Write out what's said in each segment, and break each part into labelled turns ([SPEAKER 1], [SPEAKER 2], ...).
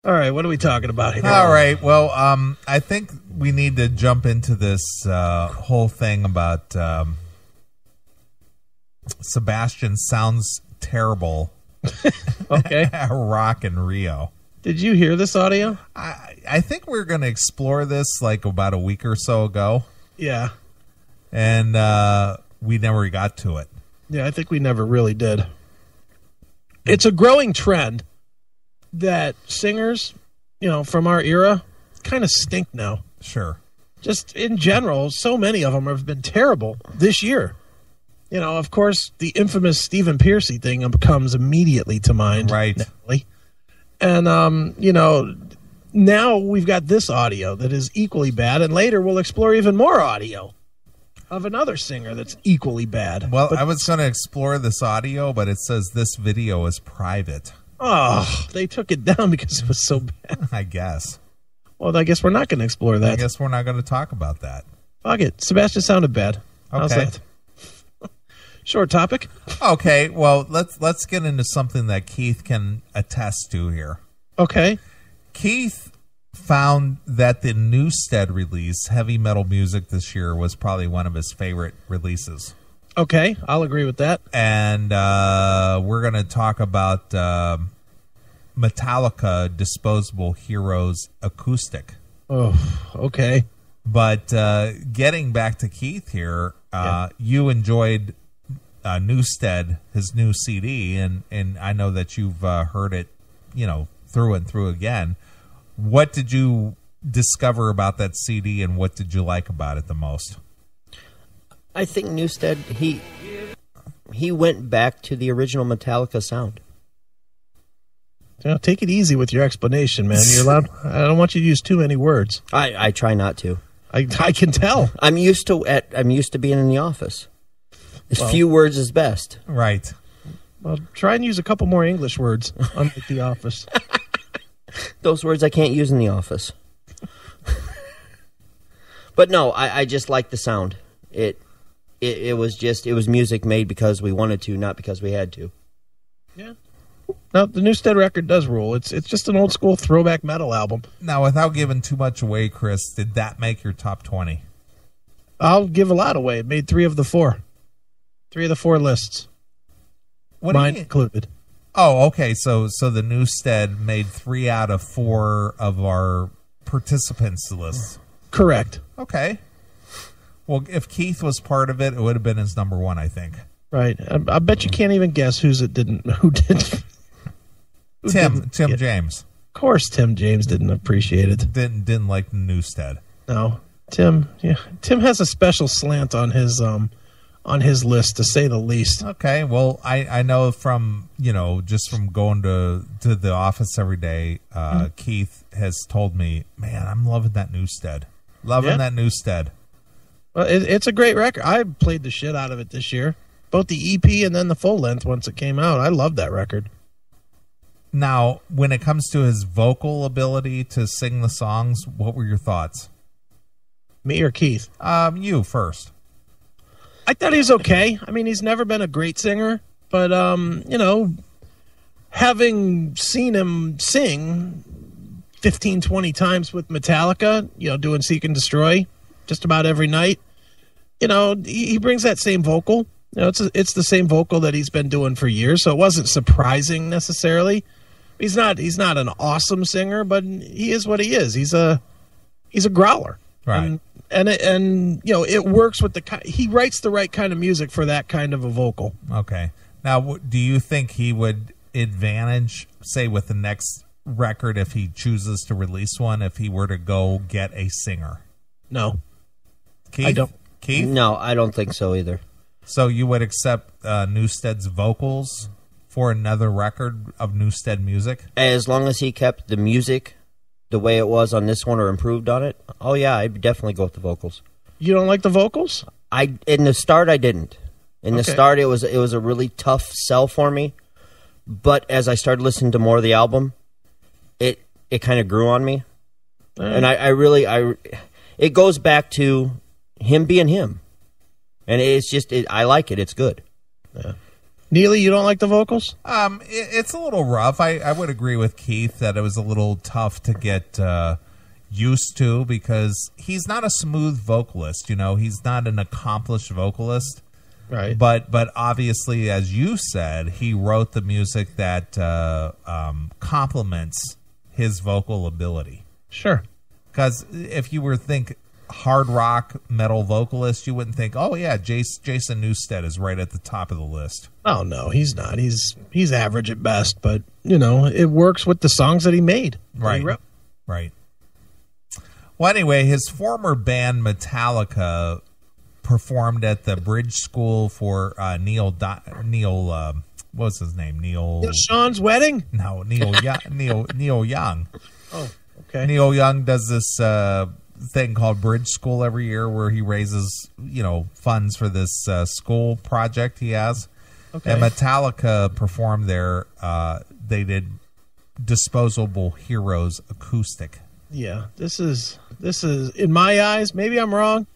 [SPEAKER 1] All right, what are we talking about here?
[SPEAKER 2] All right, well, I think we need to jump into this whole thing about Sebastian sounds terrible
[SPEAKER 1] Okay.
[SPEAKER 2] at Rock in Rio.
[SPEAKER 1] Did you hear this audio?
[SPEAKER 2] I think we are going to explore this like about a week or so ago,
[SPEAKER 1] Yeah.
[SPEAKER 2] and we never got to it.
[SPEAKER 1] Yeah, I think we never really did. It's a growing trend that singers, from our era kind of stink now.
[SPEAKER 2] Sure.
[SPEAKER 1] Just in general, so many of them have been terrible this year. Of course, the infamous Stephen Pearcy thing comes immediately to mind.
[SPEAKER 2] Right.
[SPEAKER 1] Natalie. And, now we've got this audio that is equally bad, and later we'll explore even more audio of another singer that's equally bad.
[SPEAKER 2] Well, I was going to explore this audio, but it says this video is private.
[SPEAKER 1] Oh, they took it down because it was so bad.
[SPEAKER 2] I guess.
[SPEAKER 1] Well, I guess we're not going to explore that.
[SPEAKER 2] I guess we're not going to talk about that.
[SPEAKER 1] Fuck it. Sebastian sounded bad. How's
[SPEAKER 2] Okay.
[SPEAKER 1] that? Short topic.
[SPEAKER 2] Okay, well, let's get into something that Keith can attest to here.
[SPEAKER 1] Okay.
[SPEAKER 2] Keith found that the Newstead release, Heavy Metal Music, this year was probably one of his favorite releases.
[SPEAKER 1] Okay, I'll agree with that.
[SPEAKER 2] And we're going to talk about Metallica Disposable Heroes acoustic.
[SPEAKER 1] Oh, okay.
[SPEAKER 2] But getting back to Keith here, you enjoyed Newstead, his new CD, and I know that you've heard it, through and through again. What did you discover about that CD, and what did you like about it the most?
[SPEAKER 3] I think Newstead, he went back to the original Metallica sound.
[SPEAKER 1] Take it easy with your explanation, man. You're allowed. I don't want you to use too many words.
[SPEAKER 3] I try not to.
[SPEAKER 1] I can tell.
[SPEAKER 3] I'm used to being in the office. As few words is best.
[SPEAKER 2] Right.
[SPEAKER 1] Well, try and use a couple more English words, unlike The Office.
[SPEAKER 3] Those words I can't use in the office. But no, I just like the sound. It was music made because we wanted to, not because we had to.
[SPEAKER 1] Yeah. No, the Newstead record does rule. It's just an old school throwback metal album.
[SPEAKER 2] Now, without giving too much away, Chris, did that make your top 20?
[SPEAKER 1] I'll give a lot away. It made 3 of the 4. 3 of the 4 lists. Mine included.
[SPEAKER 2] Oh, okay. So the Newstead made 3 out of 4 of our participants' lists.
[SPEAKER 1] Correct.
[SPEAKER 2] Okay. Well, if Keith was part of it, it would have been his number 1, I think.
[SPEAKER 1] Right. I bet you can't even guess who didn't.
[SPEAKER 2] Tim James.
[SPEAKER 1] Of course, Tim James didn't appreciate it.
[SPEAKER 2] Didn't like the Newstead.
[SPEAKER 1] No, Tim. Yeah, Tim has a special slant on his list, to say the least.
[SPEAKER 2] Okay. Well, I know from just from going to the office every day, Keith has told me, man, I'm loving that Newstead. That Newstead.
[SPEAKER 1] Well, it's a great record. I played the shit out of it this year. Both the EP and then the full length once it came out. I love that record.
[SPEAKER 2] Now, when it comes to his vocal ability to sing the songs, what were your thoughts?
[SPEAKER 1] Me or Keith?
[SPEAKER 2] You first.
[SPEAKER 1] I thought he was okay. I mean, he's never been a great singer, but having seen him sing 15, 20 times with Metallica, doing Seek and Destroy just about every night, he brings that same vocal. It's the same vocal that he's been doing for years, so it wasn't surprising necessarily. He's not an awesome singer, but he is what he is. He's a growler,
[SPEAKER 2] right?
[SPEAKER 1] And it works with he writes the right kind of music for that kind of a vocal.
[SPEAKER 2] Okay. Now, do you think he would advantage, say, with the next record if he chooses to release one, if he were to go get a singer?
[SPEAKER 1] No,
[SPEAKER 2] Keith?
[SPEAKER 1] I don't.
[SPEAKER 2] Keith?
[SPEAKER 3] No, I don't think so either.
[SPEAKER 2] So you would accept Newstead's vocals for another record of Newstead music?
[SPEAKER 3] As long as he kept the music the way it was on this one or improved on it, oh yeah, I'd definitely go with the vocals.
[SPEAKER 1] You don't like the vocals?
[SPEAKER 3] In the start, I didn't. In the
[SPEAKER 1] Okay.
[SPEAKER 3] start, it was a really tough sell for me. But as I started listening to more of the album, it kind of grew on me, and it goes back to him being him, and it's just I like it. It's good.
[SPEAKER 1] Yeah. Neeley, you don't like the vocals?
[SPEAKER 2] It's a little rough. I would agree with Keith that it was a little tough to get used to because he's not a smooth vocalist. You know, he's not an accomplished vocalist.
[SPEAKER 1] Right.
[SPEAKER 2] But obviously, as you said, he wrote the music that complements his vocal ability.
[SPEAKER 1] Sure.
[SPEAKER 2] Because if you were to think hard rock metal vocalist, you wouldn't think, oh yeah, Jason Newsted is right at the top of the list.
[SPEAKER 1] Oh no, he's not. He's average at best, but you know it works with the songs that he made.
[SPEAKER 2] Right, right. Well, anyway, his former band Metallica performed at the Bridge School for Neil. What was his name? Neil
[SPEAKER 1] Sean's wedding?
[SPEAKER 2] No, Neil Young.
[SPEAKER 1] Oh, okay.
[SPEAKER 2] Neil Young does this thing called Bridge School every year where he raises, funds for this school project he has. Okay. And Metallica performed there. They did Disposable Heroes acoustic.
[SPEAKER 1] Yeah, this is in my eyes, maybe I'm wrong,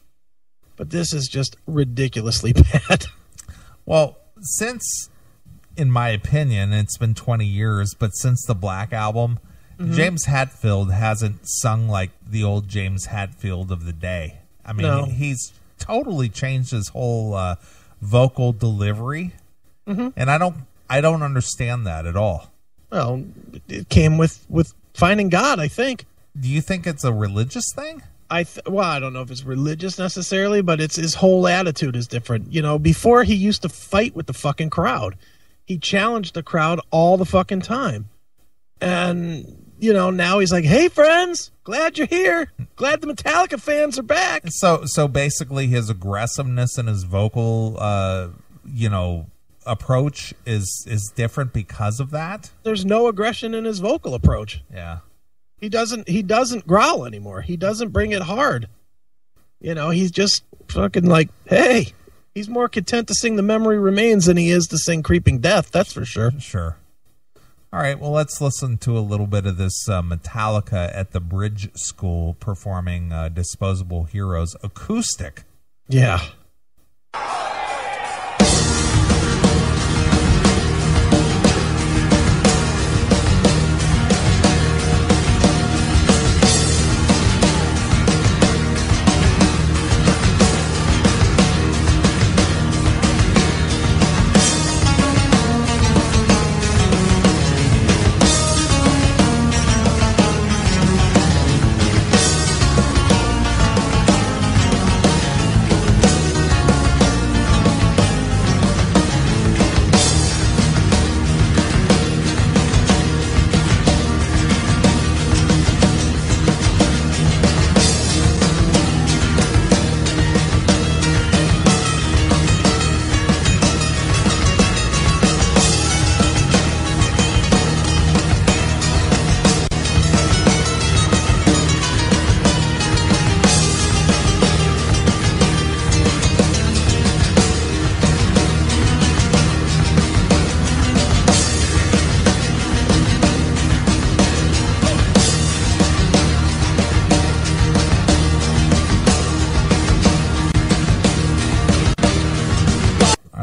[SPEAKER 1] but this is just ridiculously bad.
[SPEAKER 2] Well, since, in my opinion, it's been 20 years, but since the Black Album, James Hetfield hasn't sung like the old James Hetfield of the day. I mean, he's totally changed his whole vocal delivery, and I don't understand that at all.
[SPEAKER 1] Well, it came with finding God, I think.
[SPEAKER 2] Do you think it's a religious thing?
[SPEAKER 1] I don't know if it's religious necessarily, but it's his whole attitude is different. You know, before he used to fight with the fucking crowd. He challenged the crowd all the fucking time. And now he's like, "Hey, friends, glad you're here. Glad the Metallica fans are back."
[SPEAKER 2] So basically, his aggressiveness and his vocal, approach is different because of that.
[SPEAKER 1] There's no aggression in his vocal approach.
[SPEAKER 2] Yeah,
[SPEAKER 1] he doesn't growl anymore. He doesn't bring it hard. He's just fucking like, hey. He's more content to sing "The Memory Remains" than he is to sing "Creeping Death." That's for sure.
[SPEAKER 2] Sure. All right, well, let's listen to a little bit of this Metallica at the Bridge School performing Disposable Heroes acoustic.
[SPEAKER 1] Yeah.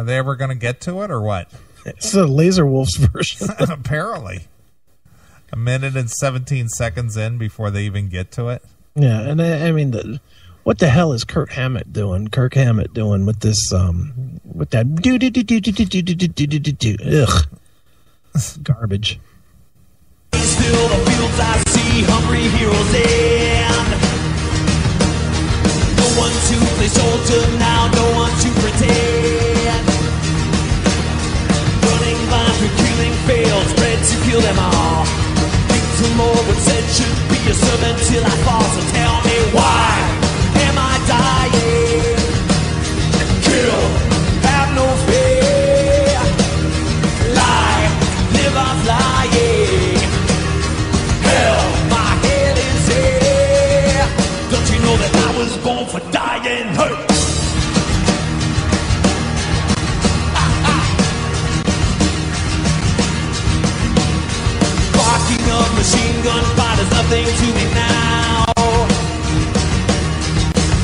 [SPEAKER 2] They ever going to get to it or what?
[SPEAKER 1] It's the Laser Wolves version.
[SPEAKER 2] Apparently. 1 minute and 17 seconds in before they even get to it.
[SPEAKER 1] Yeah, and I mean, what the hell is Kirk Hammett doing with this, with that ugh. Garbage.
[SPEAKER 4] Still the fields I see hungry heroes in. No one to play soldier now, no one to pretend. Running blind through killing fields, bred to kill them all. Think the Lord would said should be a servant till I fall. So tell me why am I dying? Kill, have no fear. Lie, live on flying. Hell, my head is here. Don't you know that I was born for dying? Hey. Barking of machine gun fighters, nothing to me now.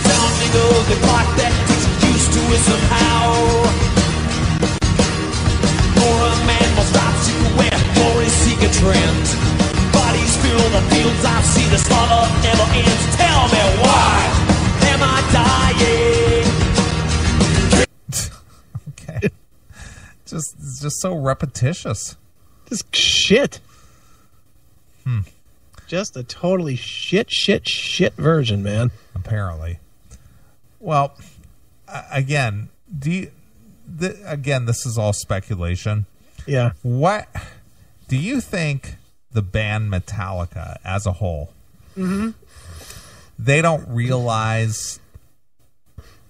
[SPEAKER 4] Sounding of the clock that takes you used to it somehow. visions I see, the slaughter never ends. Tell me why am I dying?
[SPEAKER 2] Okay. It's just so repetitious.
[SPEAKER 1] This shit. Just a totally shit version, man.
[SPEAKER 2] Apparently. Well, again, again, this is all speculation.
[SPEAKER 1] Yeah.
[SPEAKER 2] What do you think the band Metallica as a whole?
[SPEAKER 1] Mm-hmm.
[SPEAKER 2] They don't realize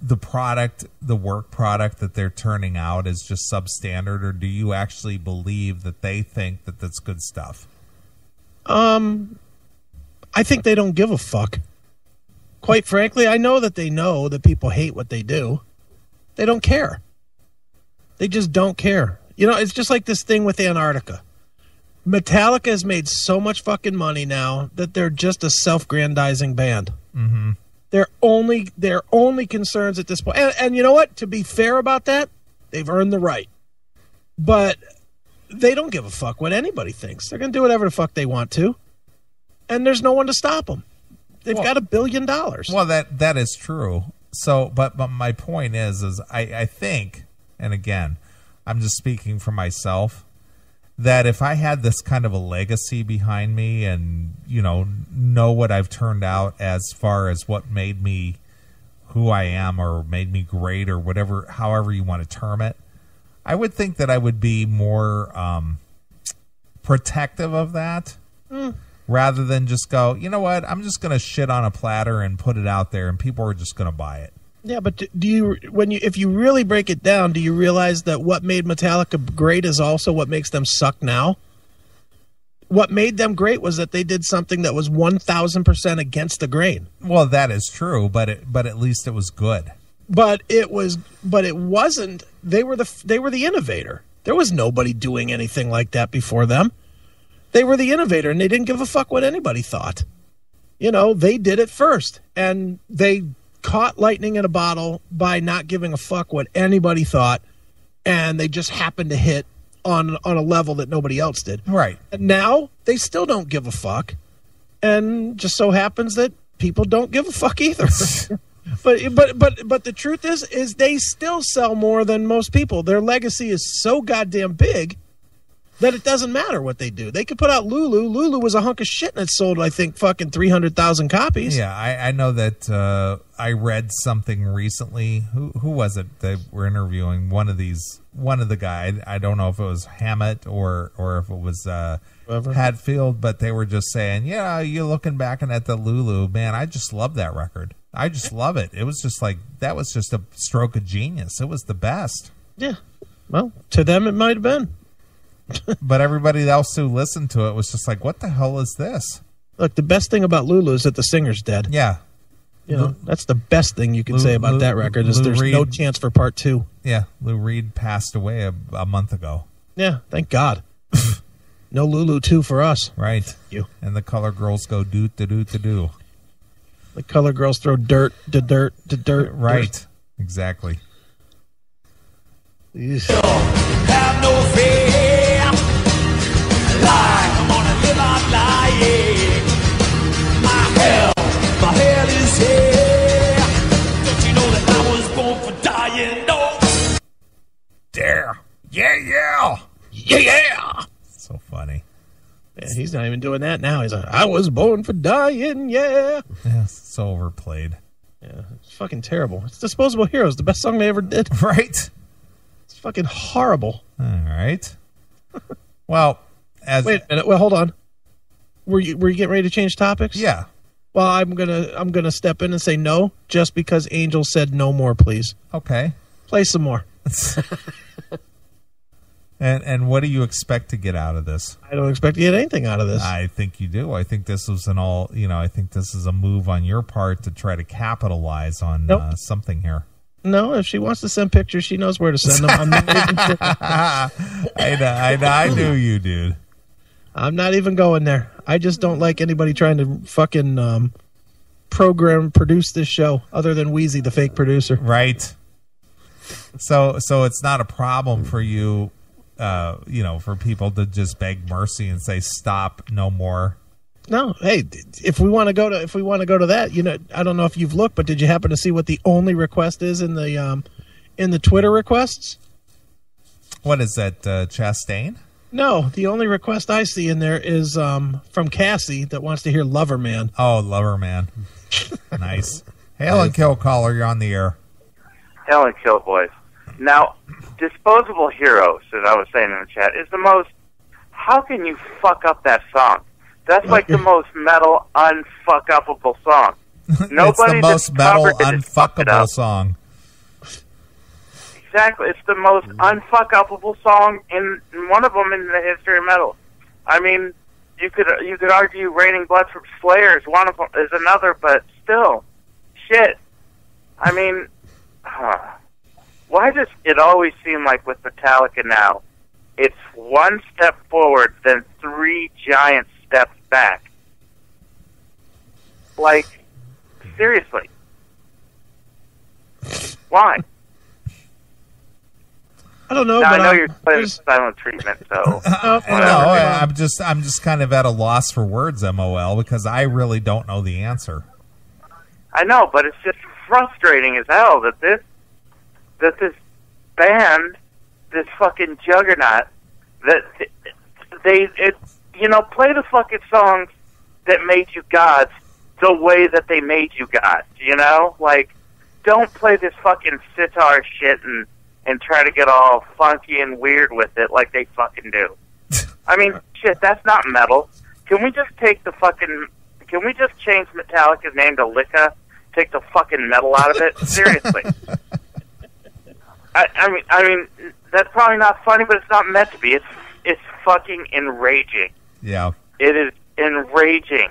[SPEAKER 2] the product, the work product that they're turning out is just substandard, or do you actually believe that they think that that's good stuff?
[SPEAKER 1] I think they don't give a fuck. Quite frankly, I know that they know that people hate what they do. They don't care. They just don't care. You know, it's just like this thing with Antarctica. Metallica has made so much fucking money now that they're just a self-grandizing band.
[SPEAKER 2] Mm-hmm.
[SPEAKER 1] Their only concerns at this point, and you know what? To be fair about that, they've earned the right. But they don't give a fuck what anybody thinks. They're going to do whatever the fuck they want to, and there's no one to stop them. They've got $1 billion.
[SPEAKER 2] Well, that is true. So, but my point is I think, and again, I'm just speaking for myself, that if I had this kind of a legacy behind me and, you know what I've turned out as far as what made me who I am or made me great or whatever, however you want to term it, I would think that I would be more protective of that rather than just go, you know what, I'm just going to shit on a platter and put it out there and people are just going to buy it.
[SPEAKER 1] Yeah, but if you really break it down, do you realize that what made Metallica great is also what makes them suck now? What made them great was that they did something that was 1,000% against the grain.
[SPEAKER 2] Well, that is true, but at least it was good.
[SPEAKER 1] But it wasn't. They were the innovator. There was nobody doing anything like that before them. They were the innovator, and they didn't give a fuck what anybody thought. You know, they did it first, and they caught lightning in a bottle by not giving a fuck what anybody thought, and they just happened to hit on a level that nobody else did.
[SPEAKER 2] Right.
[SPEAKER 1] And now they still don't give a fuck, and just so happens that people don't give a fuck either. But the truth is they still sell more than most people. Their legacy is so goddamn big that it doesn't matter what they do. They could put out Lulu. Lulu was a hunk of shit, and it sold, I think, fucking 300,000 copies.
[SPEAKER 2] Yeah, I know that I read something recently. Who was it they were interviewing? One of the guys. I don't know if it was Hammett or if it was Hatfield, but they were just saying, yeah, you're looking back at the Lulu, man, I just love that record. I just love it. It was just like, that was just a stroke of genius. It was the best.
[SPEAKER 1] Yeah. Well, to them it might have been.
[SPEAKER 2] But everybody else who listened to it was just like, what the hell is this?
[SPEAKER 1] Look, the best thing about Lulu is that the singer's dead.
[SPEAKER 2] Yeah.
[SPEAKER 1] You know, that's the best thing you can say about that record is there's no chance for part 2.
[SPEAKER 2] Yeah. Lou Reed passed away a month ago.
[SPEAKER 1] Yeah, thank God. No Lulu 2 for us.
[SPEAKER 2] Right.
[SPEAKER 1] You.
[SPEAKER 2] And the Color Girls go do.
[SPEAKER 1] The Color Girls throw dirt to dirt to dirt.
[SPEAKER 2] Right.
[SPEAKER 1] Dirt.
[SPEAKER 2] Exactly.
[SPEAKER 4] Have no fear. Lie, I'm gonna live out lying. My hell is here. Don't you know that I was born for dying? No.
[SPEAKER 2] Dare. Yeah. So funny.
[SPEAKER 1] Yeah, he's not even doing that now. He's like, I was born for dying, yeah.
[SPEAKER 2] Yeah, it's so overplayed.
[SPEAKER 1] Yeah, it's fucking terrible. It's Disposable Heroes, the best song they ever did.
[SPEAKER 2] Right.
[SPEAKER 1] It's fucking horrible.
[SPEAKER 2] All right. Well,
[SPEAKER 1] wait a minute. Well, hold on. Were you getting ready to change topics?
[SPEAKER 2] Yeah.
[SPEAKER 1] Well, I'm gonna step in and say no, just because Angel said no more, please.
[SPEAKER 2] Okay.
[SPEAKER 1] Play some more.
[SPEAKER 2] And what do you expect to get out of this?
[SPEAKER 1] I don't expect to get anything out of this.
[SPEAKER 2] I think you do. I think this was I think this is a move on your part to try to capitalize on something here.
[SPEAKER 1] No, if she wants to send pictures, she knows where to send them. I'm not even sure.
[SPEAKER 2] I knew you, dude.
[SPEAKER 1] I'm not even going there. I just don't like anybody trying to fucking produce this show other than Wheezy, the fake producer.
[SPEAKER 2] Right. So it's not a problem for you, for people to just beg mercy and say, stop, no more.
[SPEAKER 1] No, hey, if we want to go to that, you know, I don't know if you've looked, but did you happen to see what the only request is in the Twitter requests?
[SPEAKER 2] What is that, Chastain?
[SPEAKER 1] No, the only request I see in there is from Cassie that wants to hear Lover Man.
[SPEAKER 2] Oh, Lover Man. Nice. Hail and Kill caller, you're on the air.
[SPEAKER 5] Hail and Kill, boys. Now, Disposable Heroes, as I was saying in the chat, is the most... How can you fuck up that song? That's like the most metal, unfuck-upable song. Nobody
[SPEAKER 2] it's the most metal, unfuckable song.
[SPEAKER 5] Exactly. It's the most unfuck-upable song in one of them in the history of metal. I mean, you could argue Raining Blood from Slayer is one of them, is another, but still, shit. I mean, why does it always seem like with Metallica now, it's one step forward, then three giant steps back? Like, seriously. Why?
[SPEAKER 1] I don't know.
[SPEAKER 5] Now,
[SPEAKER 1] but
[SPEAKER 5] I know you're playing silent treatment, so...
[SPEAKER 2] I'm just kind of at a loss for words, MOL, because I really don't know the answer.
[SPEAKER 5] I know, but it's just frustrating as hell that this band, this fucking juggernaut, that they play the fucking songs that made you gods the way that they made you gods, you know? Like, don't play this fucking sitar shit and try to get all funky and weird with it like they fucking do. I mean, shit, that's not metal. Can we just change Metallica's name to Licka? Take the fucking metal out of it? Seriously. I mean, that's probably not funny, but it's not meant to be. It's fucking enraging.
[SPEAKER 2] Yeah.
[SPEAKER 5] It is enraging.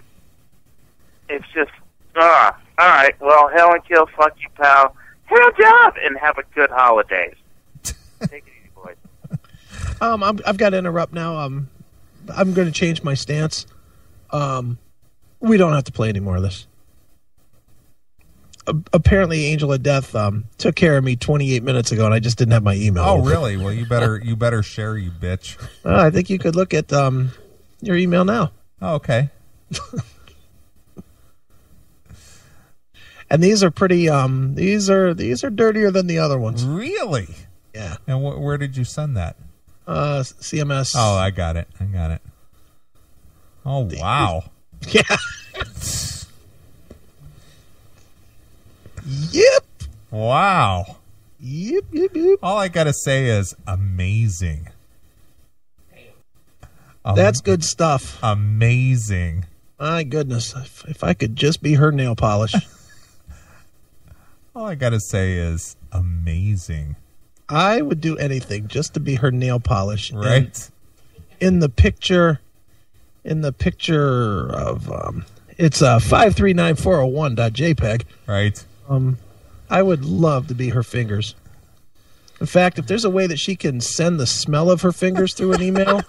[SPEAKER 5] It's just, all right, well, Hell and Kill, fuck you, pal. Hail job, and have a good holidays. Take it easy, boys.
[SPEAKER 1] I've got to interrupt now. I'm going to change my stance. We don't have to play any more of this. Apparently, Angel of Death took care of me 28 minutes ago, and I just didn't have my email.
[SPEAKER 2] Oh, really? Well, you better share, you bitch.
[SPEAKER 1] I think you could look at your email now.
[SPEAKER 2] Oh, okay.
[SPEAKER 1] And these are pretty. These are dirtier than the other ones.
[SPEAKER 2] Really?
[SPEAKER 1] Yeah.
[SPEAKER 2] And where did you send that?
[SPEAKER 1] CMS.
[SPEAKER 2] Oh, I got it. Oh, wow.
[SPEAKER 1] Yeah. Yep.
[SPEAKER 2] Wow.
[SPEAKER 1] Yep.
[SPEAKER 2] All I gotta say is amazing.
[SPEAKER 1] That's good stuff.
[SPEAKER 2] Amazing.
[SPEAKER 1] My goodness, if I could just be her nail polish.
[SPEAKER 2] All I gotta say is amazing.
[SPEAKER 1] I would do anything just to be her nail polish.
[SPEAKER 2] Right.
[SPEAKER 1] In the picture of it's 539401.jpg.
[SPEAKER 2] Right.
[SPEAKER 1] I would love to be her fingers. In fact, if there's a way that she can send the smell of her fingers through an email,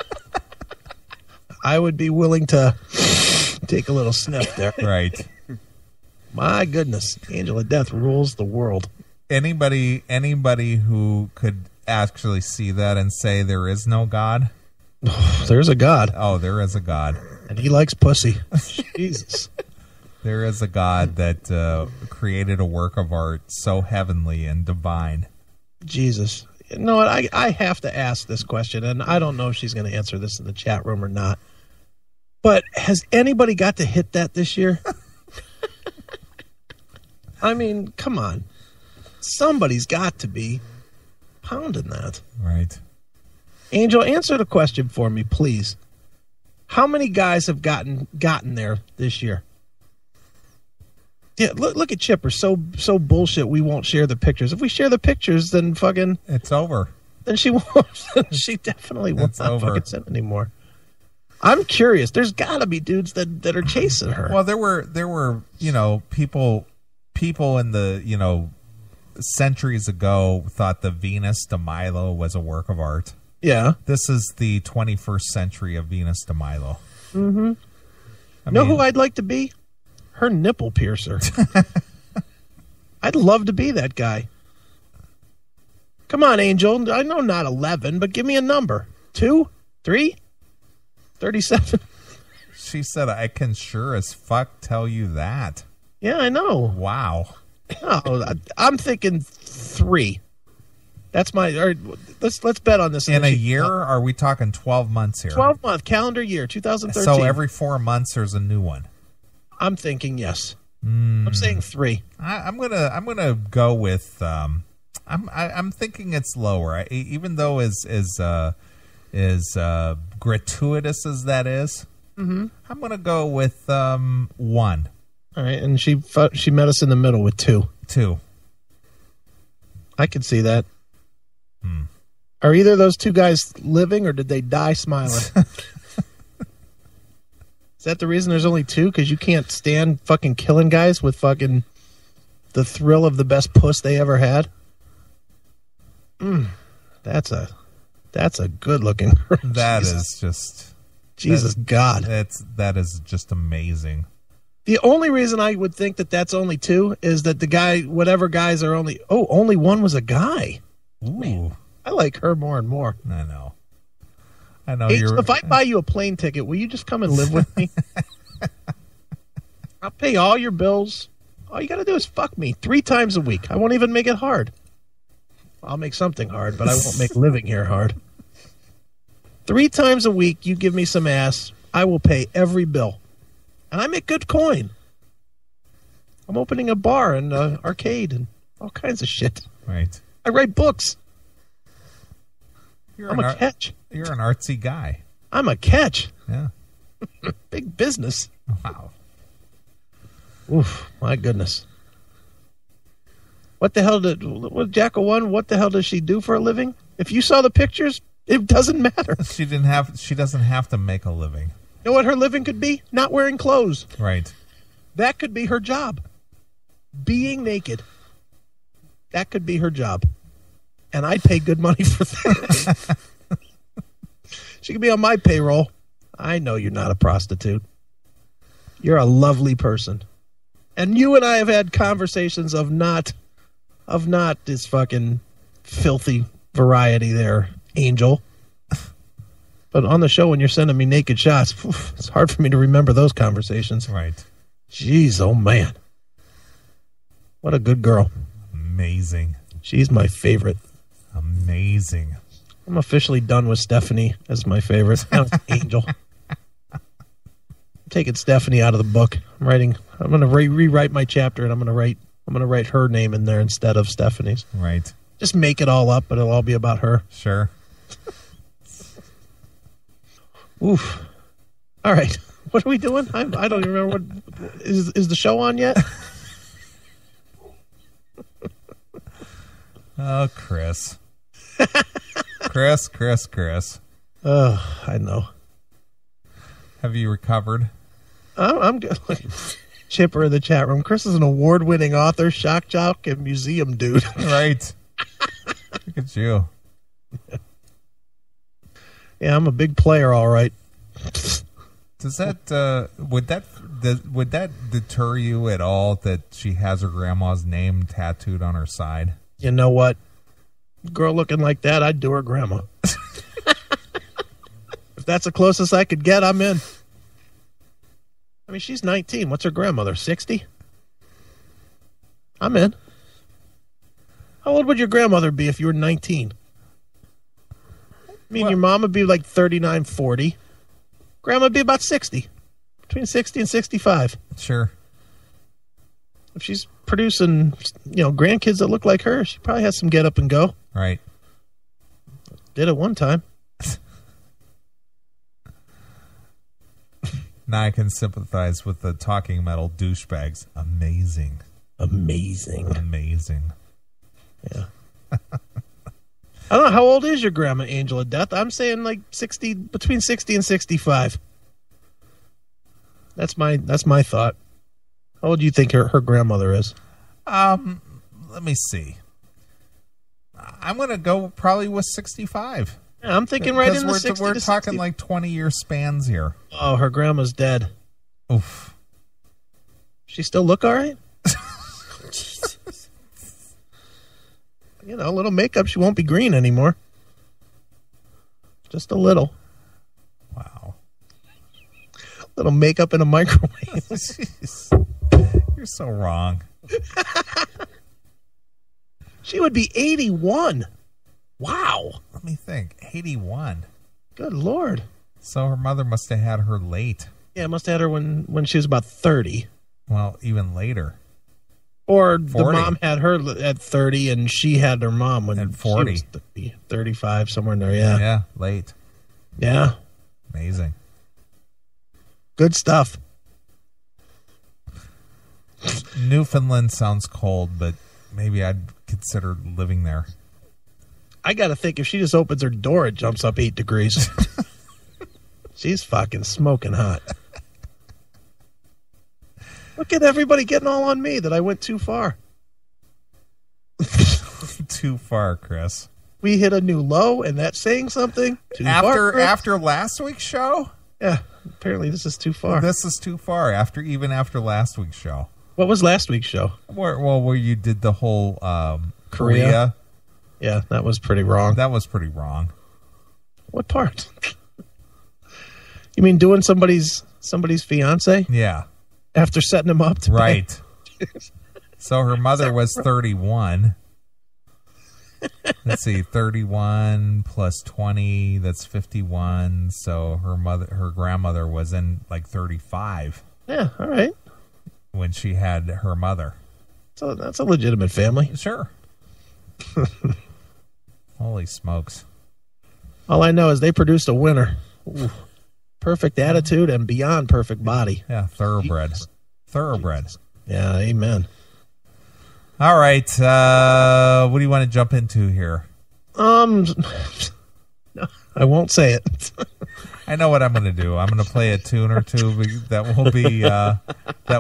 [SPEAKER 1] I would be willing to take a little sniff there.
[SPEAKER 2] Right.
[SPEAKER 1] My goodness, Angel of Death rules the world.
[SPEAKER 2] Anybody who could actually see that and say there is no God?
[SPEAKER 1] Oh, there's a God.
[SPEAKER 2] Oh, there is a God.
[SPEAKER 1] And he likes pussy. Jesus.
[SPEAKER 2] There is a God that created a work of art so heavenly and divine.
[SPEAKER 1] Jesus. You know what? I have to ask this question, and I don't know if she's going to answer this in the chat room or not. But has anybody got to hit that this year? I mean, come on. Somebody's got to be pounding that.
[SPEAKER 2] Right.
[SPEAKER 1] Angel, answer the question for me, please. How many guys have gotten there this year? Yeah, look at Chipper. So bullshit. We won't share the pictures. If we share the pictures, then fucking
[SPEAKER 2] it's over.
[SPEAKER 1] Then she won't. She definitely won't fucking send anymore. I'm curious. There's got to be dudes that are chasing her.
[SPEAKER 2] Well, there were people in the centuries ago thought the Venus de Milo was a work of art.
[SPEAKER 1] Yeah.
[SPEAKER 2] This is the 21st century of Venus de Milo.
[SPEAKER 1] Mm-hmm. Know who I'd like to be? Her nipple piercer. I'd love to be that guy. Come on, Angel. I know not 11, but give me a number. 2? 3? 37?
[SPEAKER 2] she said, I can sure as fuck tell you that.
[SPEAKER 1] Yeah, I know.
[SPEAKER 2] Wow.
[SPEAKER 1] Oh, I'm thinking 3. That's my. Or let's bet on this.
[SPEAKER 2] In a year, or are we talking 12 months here?
[SPEAKER 1] 12-month calendar year, 2013.
[SPEAKER 2] So every 4 months there's a new one.
[SPEAKER 1] I'm thinking yes. I'm saying 3.
[SPEAKER 2] I'm gonna go with. I'm thinking it's lower. Even though as gratuitous as that is, I'm gonna go with 1.
[SPEAKER 1] All right, and she met us in the middle with 2.
[SPEAKER 2] 2.
[SPEAKER 1] I could see that. Are either of those 2 guys living, or did they die smiling? Is that the reason there's only 2? Because you can't stand fucking killing guys with fucking the thrill of the best puss they ever had? That's a good looking girl.
[SPEAKER 2] That is just
[SPEAKER 1] Jesus God.
[SPEAKER 2] That is just amazing.
[SPEAKER 1] The only reason I would think that that's only 2 is that the guy, whatever guys are only. Oh, only 1 was a guy.
[SPEAKER 2] Ooh,
[SPEAKER 1] Man, I like her more and more.
[SPEAKER 2] I know.
[SPEAKER 1] Angel, if I buy you a plane ticket, will you just come and live with me? I'll pay all your bills. All you got to do is fuck me 3 times a week. I won't even make it hard. I'll make something hard, but I won't make living here hard. 3 times a week, you give me some ass. I will pay every bill. And I make good coin. I'm opening a bar and arcade and all kinds of shit.
[SPEAKER 2] Right.
[SPEAKER 1] I write books. I'm a catch.
[SPEAKER 2] You're an artsy guy.
[SPEAKER 1] I'm a catch.
[SPEAKER 2] Yeah.
[SPEAKER 1] Big business.
[SPEAKER 2] Wow.
[SPEAKER 1] Oof, my goodness. What the hell Jackal 1, what the hell does she do for a living? If you saw the pictures, it doesn't matter.
[SPEAKER 2] She doesn't have to make a living.
[SPEAKER 1] You know what her living could be? Not wearing clothes.
[SPEAKER 2] Right. That
[SPEAKER 1] could be her job. Being naked. That could be her job. And I'd pay good money for that. She could be on my payroll. I know you're not a prostitute. You're a lovely person. And you and I have had conversations of not this fucking filthy variety there, Angel. But on the show, when you're sending me naked shots, it's hard for me to remember those conversations.
[SPEAKER 2] Right.
[SPEAKER 1] Jeez, oh man. What a good girl.
[SPEAKER 2] Amazing.
[SPEAKER 1] She's my favorite.
[SPEAKER 2] Amazing.
[SPEAKER 1] I'm officially done with Stephanie as my favorite. Now it's Angel. I'm taking Stephanie out of the book. I'm going to rewrite my chapter, and I'm going to write her name in there instead of Stephanie's.
[SPEAKER 2] Right.
[SPEAKER 1] Just make it all up, but it'll all be about her.
[SPEAKER 2] Sure.
[SPEAKER 1] Oof. All right. What are we doing? I don't even remember what is the show on yet?
[SPEAKER 2] Oh, Chris. Chris.
[SPEAKER 1] Oh, I know.
[SPEAKER 2] Have you recovered?
[SPEAKER 1] I'm good. Chipper in the chat room. Chris is an award-winning author, shock jock, and museum dude.
[SPEAKER 2] Right. Look at you.
[SPEAKER 1] Yeah, I'm a big player, all right.
[SPEAKER 2] Does that would that deter you at all that she has her grandma's name tattooed on her side?
[SPEAKER 1] You know what? Girl looking like that, I'd do her grandma. If that's the closest I could get, I'm in. I mean, she's 19. What's her grandmother, 60? I'm in. How old would your grandmother be if you were 19? I mean, your mom would be like 39, 40. Grandma would be about 60. Between 60 and 65.
[SPEAKER 2] Sure.
[SPEAKER 1] If she's producing, grandkids that look like her, she probably has some get up and go.
[SPEAKER 2] Right.
[SPEAKER 1] Did it one time.
[SPEAKER 2] Now I can sympathize with the talking metal douchebags. Amazing.
[SPEAKER 1] Yeah. I don't know. How old is your grandma, Angel of Death? I'm saying like 60, between 60 and 65. That's my thought. How old do you think her grandmother is?
[SPEAKER 2] Let me see. I'm going to go probably with 65.
[SPEAKER 1] Yeah, I'm thinking right in the 60
[SPEAKER 2] we're
[SPEAKER 1] to
[SPEAKER 2] talking
[SPEAKER 1] 60.
[SPEAKER 2] like 20-year spans here.
[SPEAKER 1] Oh, her grandma's dead.
[SPEAKER 2] Oof.
[SPEAKER 1] She still look all right? A little makeup. She won't be green anymore. Just a little.
[SPEAKER 2] Wow.
[SPEAKER 1] Little makeup in a microwave.
[SPEAKER 2] Jeez. You're so wrong.
[SPEAKER 1] She would be 81. Wow.
[SPEAKER 2] Let me think. 81.
[SPEAKER 1] Good Lord.
[SPEAKER 2] So her mother must have had her late.
[SPEAKER 1] Yeah, must have had her when she was about 30.
[SPEAKER 2] Well, even later.
[SPEAKER 1] Or
[SPEAKER 2] 40.
[SPEAKER 1] the mom had her at 30 and she had her mom when
[SPEAKER 2] At 40.
[SPEAKER 1] she was 30, 35, somewhere in there. Yeah.
[SPEAKER 2] Yeah, late.
[SPEAKER 1] Yeah.
[SPEAKER 2] Amazing.
[SPEAKER 1] Good stuff.
[SPEAKER 2] Newfoundland sounds cold, but maybe I'd consider living there.
[SPEAKER 1] I got to think if she just opens her door, it jumps up 8 degrees. She's fucking smoking hot. Look at everybody getting all on me that I went too far.
[SPEAKER 2] Too far, Chris.
[SPEAKER 1] We hit a new low, and that's saying something. Too far, Chris.
[SPEAKER 2] After last week's show?
[SPEAKER 1] Yeah, apparently this is too far.
[SPEAKER 2] This is too far. Even after last week's show.
[SPEAKER 1] What was last week's show?
[SPEAKER 2] Where you did the whole
[SPEAKER 1] Korea? Yeah, that was pretty wrong.
[SPEAKER 2] That was pretty wrong.
[SPEAKER 1] What part? You mean doing somebody's fiance
[SPEAKER 2] Yeah.
[SPEAKER 1] after setting him up?
[SPEAKER 2] Right. So her mother was 31. Let's see, 31 plus 20, that's 51. So her grandmother was in like 35
[SPEAKER 1] Yeah, all right.
[SPEAKER 2] when she had her mother.
[SPEAKER 1] So that's a legitimate family.
[SPEAKER 2] Sure. Holy smokes.
[SPEAKER 1] All I know is they produced a winner. Ooh. Perfect attitude and beyond perfect body.
[SPEAKER 2] Yeah, thoroughbred. Thoroughbred.
[SPEAKER 1] Yeah, amen.
[SPEAKER 2] All right. What do you want to jump into here?
[SPEAKER 1] No, I won't say it.
[SPEAKER 2] I know what I'm going to do. I'm going to play a tune or two that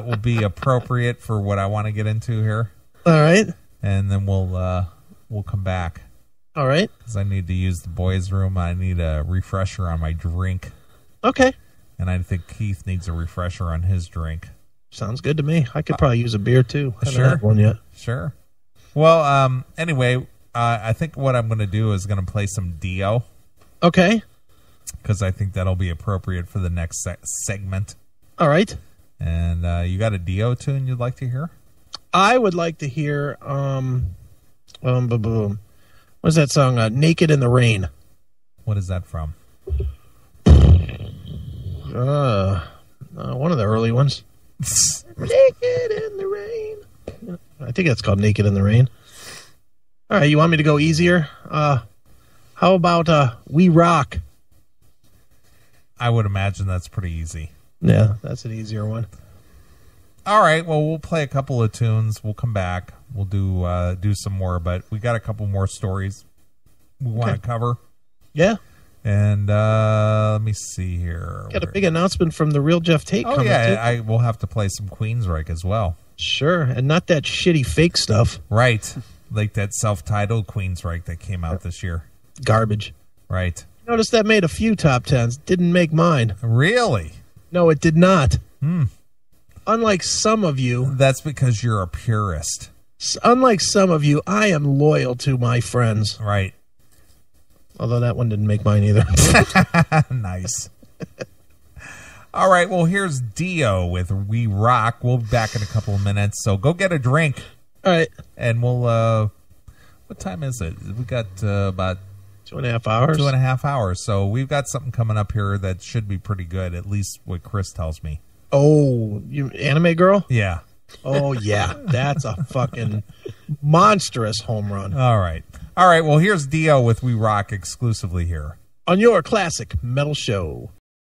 [SPEAKER 2] will be appropriate for what I want to get into here,
[SPEAKER 1] All right.
[SPEAKER 2] and then we'll come back
[SPEAKER 1] All right.
[SPEAKER 2] because I need to use the boys' room. I need a refresher on my drink,
[SPEAKER 1] Okay.
[SPEAKER 2] and I think Keith needs a refresher on his drink.
[SPEAKER 1] Sounds good to me. I could probably use a beer too. I haven't
[SPEAKER 2] Sure.
[SPEAKER 1] had one yet.
[SPEAKER 2] Sure. Well, anyway, I think what I'm going to do is going to play some Dio
[SPEAKER 1] Okay.
[SPEAKER 2] because I think that'll be appropriate for the next segment.
[SPEAKER 1] All right.
[SPEAKER 2] And you got a Dio tune you'd like to hear?
[SPEAKER 1] I would like to hear what's that song? Naked in the Rain.
[SPEAKER 2] What is that from?
[SPEAKER 1] One of the early ones. Naked in the Rain. I think that's called Naked in the Rain. All right, you want me to go easier? How about We Rock?
[SPEAKER 2] I would imagine that's pretty easy.
[SPEAKER 1] Yeah, that's an easier one.
[SPEAKER 2] All right, well, we'll play a couple of tunes. We'll come back. We'll do some more, but we got a couple more stories we want to cover.
[SPEAKER 1] Yeah.
[SPEAKER 2] And let me see here.
[SPEAKER 1] Got a big announcement from the real Jeff Tate
[SPEAKER 2] Oh,
[SPEAKER 1] coming
[SPEAKER 2] yeah,
[SPEAKER 1] too.
[SPEAKER 2] I will have to play some Queensryche as well.
[SPEAKER 1] Sure, and not that shitty fake stuff.
[SPEAKER 2] Right, like that self-titled Queensryche that came out this year.
[SPEAKER 1] Garbage.
[SPEAKER 2] Right.
[SPEAKER 1] Notice that made a few top tens. Didn't make mine.
[SPEAKER 2] Really?
[SPEAKER 1] No, it did not. Unlike some of you,
[SPEAKER 2] That's because you're a purist.
[SPEAKER 1] unlike some of you, I am loyal to my friends.
[SPEAKER 2] Right.
[SPEAKER 1] Although that one didn't make mine either.
[SPEAKER 2] Nice. All right, well, here's Dio with We Rock. We'll be back in a couple of minutes, so go get a drink,
[SPEAKER 1] All right,
[SPEAKER 2] and we'll, what time is it? We got about
[SPEAKER 1] 2.5 hours.
[SPEAKER 2] 2.5 hours, so we've got something coming up here that should be pretty good, at least what Chris tells me.
[SPEAKER 1] Oh, you anime girl?
[SPEAKER 2] Yeah.
[SPEAKER 1] Oh yeah, that's a fucking monstrous home run
[SPEAKER 2] All right. All right, well, here's Dio with We Rock exclusively here
[SPEAKER 1] on your classic metal show.